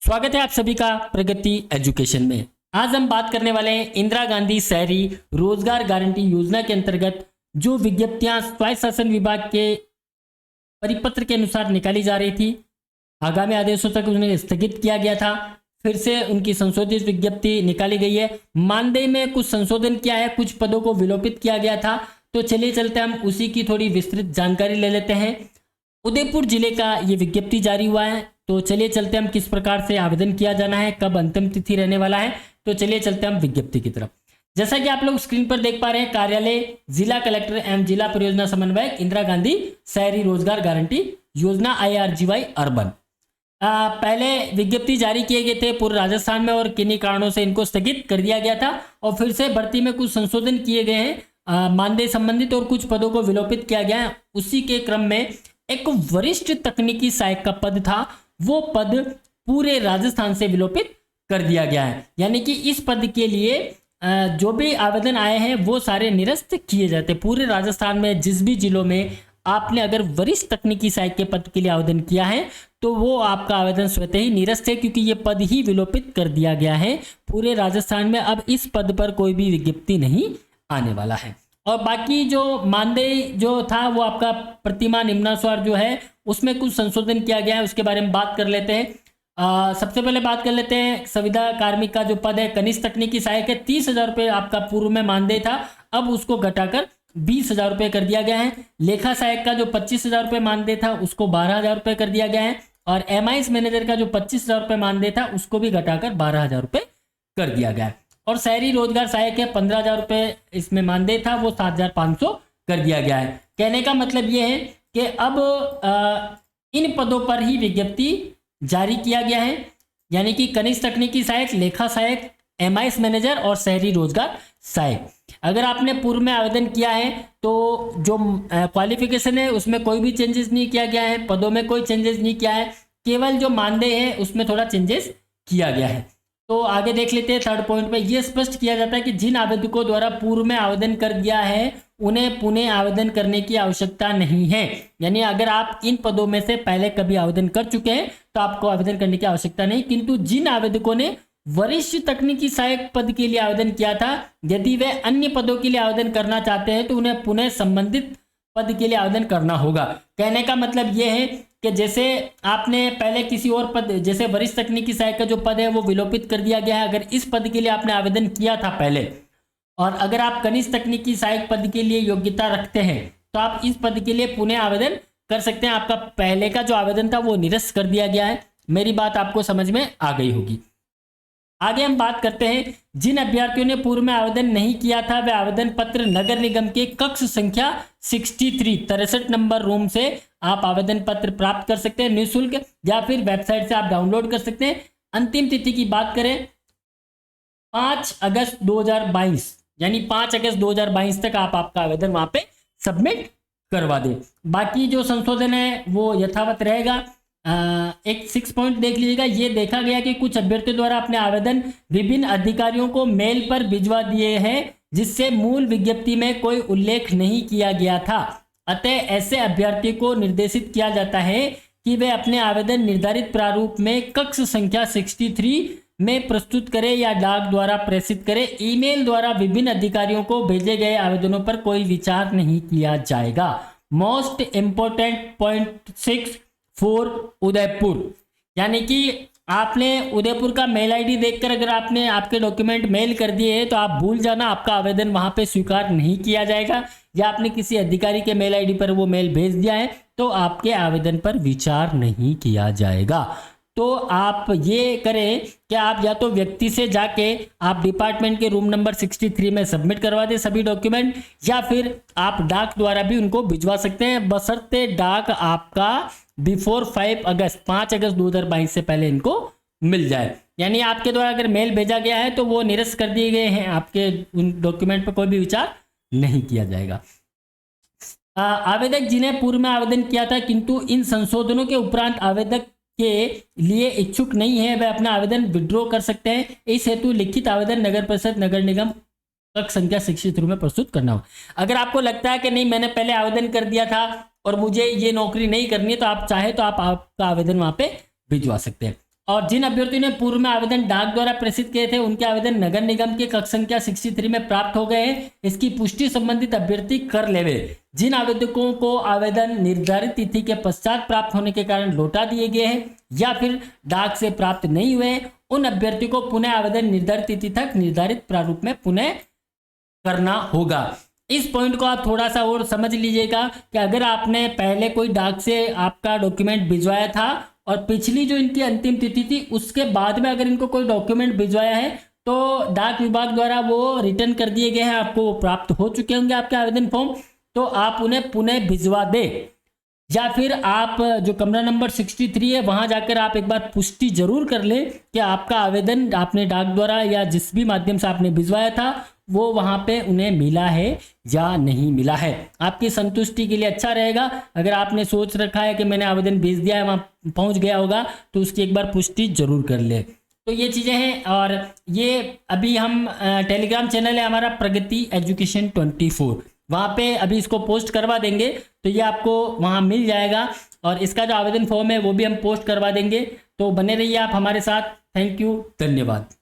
स्वागत है आप सभी का प्रगति एजुकेशन में। आज हम बात करने वाले हैं इंदिरा गांधी शहरी रोजगार गारंटी योजना के अंतर्गत जो विज्ञप्तियां स्वायत्त शासन विभाग के परिपत्र के अनुसार निकाली जा रही थी, आगामी आदेशों तक उन्हें स्थगित किया गया था, फिर से उनकी संशोधित विज्ञप्ति निकाली गई है। मानदेय में कुछ संशोधन किया है, कुछ पदों को विलोपित किया गया था। तो चलिए चलते हम उसी की थोड़ी विस्तृत जानकारी ले लेते हैं। उदयपुर जिले का ये विज्ञप्ति जारी हुआ है, तो चलिए चलते हम किस प्रकार से आवेदन किया जाना है, कब अंतिम तिथि रहने वाला है। तो चलिए चलते हम विज्ञप्ति की तरफ। जैसा कि आप लोग स्क्रीन पर देख पा रहे हैं, कार्यालय जिला कलेक्टर एवं जिला परियोजना समन्वयक इंदिरा गांधी शहरी रोजगार गारंटी योजना IRGY अर्बन। पहले विज्ञप्ति जारी किए गए थे पूर्व राजस्थान में और किन्हीं कारणों से इनको स्थगित कर दिया गया था और फिर से भर्ती में कुछ संशोधन किए गए हैं, मानदेय संबंधित और कुछ पदों को विलोपित किया गया है। उसी के क्रम में एक वरिष्ठ तकनीकी सहायक का पद था, वो पद पूरे राजस्थान से विलोपित कर दिया गया है। यानी कि इस पद के लिए जो भी आवेदन आए हैं वो सारे निरस्त किए जाते। पूरे राजस्थान में जिस भी जिलों में आपने अगर वरिष्ठ तकनीकी सहायक के पद के लिए आवेदन किया है तो वो आपका आवेदन स्वतः ही निरस्त है, क्योंकि ये पद ही विलोपित कर दिया गया है पूरे राजस्थान में। अब इस पद पर कोई भी विज्ञप्ति नहीं आने वाला है। और बाकी जो मानदेय जो था वो आपका प्रतिमाह निम्नानुसार जो है उसमें कुछ संशोधन किया गया है, उसके बारे में बात कर लेते हैं। सबसे पहले बात कर लेते हैं संविदा कार्मिक का जो पद है कनिष्ठ तकनीकी सहायक है। 30,000 रुपये आपका पूर्व में मानदेय था, अब उसको घटाकर 20,000 रुपये कर दिया गया है। लेखा सहायक का जो 25,000 रुपये मानदेय था उसको 12,000 रुपये कर दिया गया है और MIS मैनेजर का जो 25,000 रुपये मानदेय था उसको भी घटाकर 12,000 रुपये कर दिया गया है। और शहरी रोजगार सहायक है 15,000 रुपये इसमें मानदेय था, वो 7,500 कर दिया गया है। कहने का मतलब ये है कि अब इन पदों पर ही विज्ञप्ति जारी किया गया है, यानी कि कनिष्ठ तकनीकी सहायक, लेखा सहायक, MIS मैनेजर और शहरी रोजगार सहायक। अगर आपने पूर्व में आवेदन किया है तो जो क्वालिफिकेशन है उसमें कोई भी चेंजेस नहीं किया गया है, पदों में कोई चेंजेस नहीं किया है, केवल जो मानदेय है उसमें थोड़ा चेंजेस किया गया है। तो आगे देख लेते हैं थर्ड पॉइंट पे। यह स्पष्ट किया जाता है कि जिन आवेदकों द्वारा पूर्व में आवेदन कर दिया है उन्हें पुनः आवेदन करने की आवश्यकता नहीं है। यानी अगर आप इन पदों में से पहले कभी आवेदन कर चुके हैं तो आपको आवेदन करने की आवश्यकता नहीं, किंतु जिन आवेदकों ने वरिष्ठ तकनीकी सहायक पद के लिए आवेदन किया था, यदि वे अन्य पदों के लिए आवेदन करना चाहते हैं तो उन्हें पुनः संबंधित पद के लिए आवेदन करना होगा। कहने का मतलब यह है कि जैसे आपने पहले किसी और पद, जैसे वरिष्ठ तकनीकी सहायक का जो पद है वो विलोपित कर दिया गया है, अगर इस पद के लिए आपने आवेदन किया था पहले और अगर आप कनिष्ठ तकनीकी सहायक पद के लिए योग्यता रखते हैं तो आप इस पद के लिए पुनः आवेदन कर सकते हैं। आपका पहले का जो आवेदन था वो निरस्त कर दिया गया है। मेरी बात आपको समझ में आ गई होगी। आगे हम बात करते हैं जिन अभ्यर्थियों ने पूर्व में आवेदन नहीं किया था वे आवेदन पत्र नगर निगम के कक्ष संख्या 63 नंबर रूम से आप आवेदन पत्र प्राप्त कर सकते हैं निःशुल्क, या फिर वेबसाइट से आप डाउनलोड कर सकते हैं। अंतिम तिथि की बात करें 5 अगस्त 2022, यानी 5 अगस्त 2022 तक आप आपका आवेदन वहां पे सबमिट करवा दें। बाकी जो संशोधन है वो यथावत रहेगा। एक 6 पॉइंट देख लीजिएगा। ये देखा गया कि कुछ अभ्यर्थियों द्वारा अपने आवेदन विभिन्न अधिकारियों को मेल पर भिजवा दिए हैं जिससे मूल विज्ञप्ति में कोई उल्लेख नहीं किया गया था। अतः ऐसे अभ्यर्थी को निर्देशित किया जाता है कि वे अपने आवेदन निर्धारित प्रारूप में कक्ष संख्या 63 में प्रस्तुत करें या डाक द्वारा प्रेषित करें। ईमेल द्वारा विभिन्न अधिकारियों को भेजे गए आवेदनों पर कोई विचार नहीं किया जाएगा। मोस्ट इंपोर्टेंट पॉइंट 6 उदयपुर, यानी कि आपने उदयपुर का मेल आईडी देखकर अगर आपने आपके डॉक्यूमेंट मेल कर दिए हैं तो आप भूल जाना, आपका आवेदन वहां पे स्वीकार नहीं किया जाएगा। या आपने किसी अधिकारी के मेल आईडी पर वो मेल भेज दिया है तो आपके आवेदन पर विचार नहीं किया जाएगा। तो आप ये करें कि आप या तो व्यक्ति से जाके आप डिपार्टमेंट के रूम नंबर 63 में सबमिट करवा दें सभी डॉक्यूमेंट, या फिर आप डाक द्वारा भी उनको भिजवा सकते हैं, बशर्ते डाक आपका बिफोर 5 अगस्त 2022 से पहले इनको मिल जाए। यानी आपके द्वारा अगर मेल भेजा गया है तो वो निरस्त कर दिए गए हैं, आपके उन डॉक्यूमेंट पर कोई भी विचार नहीं किया जाएगा। आवेदक जिन्हें पूर्व में आवेदन किया था किंतु इन संशोधनों के उपरांत आवेदक के लिए इच्छुक नहीं है वे अपना आवेदन विड्रॉ कर सकते हैं। इस हेतु लिखित आवेदन नगर परिषद नगर निगम कक्ष संख्या 63 में प्रस्तुत करना हो। अगर आपको लगता है कि नहीं मैंने पहले आवेदन कर दिया था और मुझे ये नौकरी नहीं करनी है तो आप चाहे तो आप आपका आवेदन वहां पे भिजवा सकते हैं। और जिन अभ्यर्थियों ने पूर्व में आवेदन डाक द्वारा प्रेषित किए थे उनके आवेदन नगर निगम के कक्ष संख्या 63 में प्राप्त हो गए हैं, इसकी पुष्टि संबंधित अभ्यर्थी कर लेवे। जिन आवेदकों को आवेदन निर्धारित तिथि के पश्चात प्राप्त होने के कारण लौटा दिए गए हैं या फिर डाक से प्राप्त नहीं हुए, उन अभ्यर्थियों को पुनः आवेदन निर्धारित तिथि तक निर्धारित प्रारूप में पुनः करना होगा। इस पॉइंट को आप थोड़ा सा और समझ लीजिएगा कि अगर आपने पहले कोई डाक से आपका डॉक्यूमेंट भिजवाया था और पिछली जो इनकी अंतिम तिथि थी उसके बाद में अगर इनको कोई डॉक्यूमेंट भिजवाया है तो डाक विभाग द्वारा वो रिटर्न कर दिए गए हैं, आपको वो प्राप्त हो चुके होंगे आपके आवेदन फॉर्म, तो आप उन्हें पुनः भिजवा दें। या फिर आप जो कमरा नंबर 63 है वहां जाकर आप एक बार पुष्टि जरूर कर लें कि आपका आवेदन आपने डाक द्वारा या जिस भी माध्यम से आपने भिजवाया था वो वहां पे उन्हें मिला है या नहीं मिला है। आपकी संतुष्टि के लिए अच्छा रहेगा। अगर आपने सोच रखा है कि मैंने आवेदन भेज दिया है वहां पहुंच गया होगा तो उसकी एक बार पुष्टि जरूर कर ले। तो ये चीज़ें हैं। और ये अभी हम टेलीग्राम चैनल है हमारा प्रगति एजुकेशन 24, वहाँ पे अभी इसको पोस्ट करवा देंगे तो ये आपको वहाँ मिल जाएगा और इसका जो आवेदन फॉर्म है वो भी हम पोस्ट करवा देंगे। तो बने रहिए आप हमारे साथ। थैंक यू, धन्यवाद।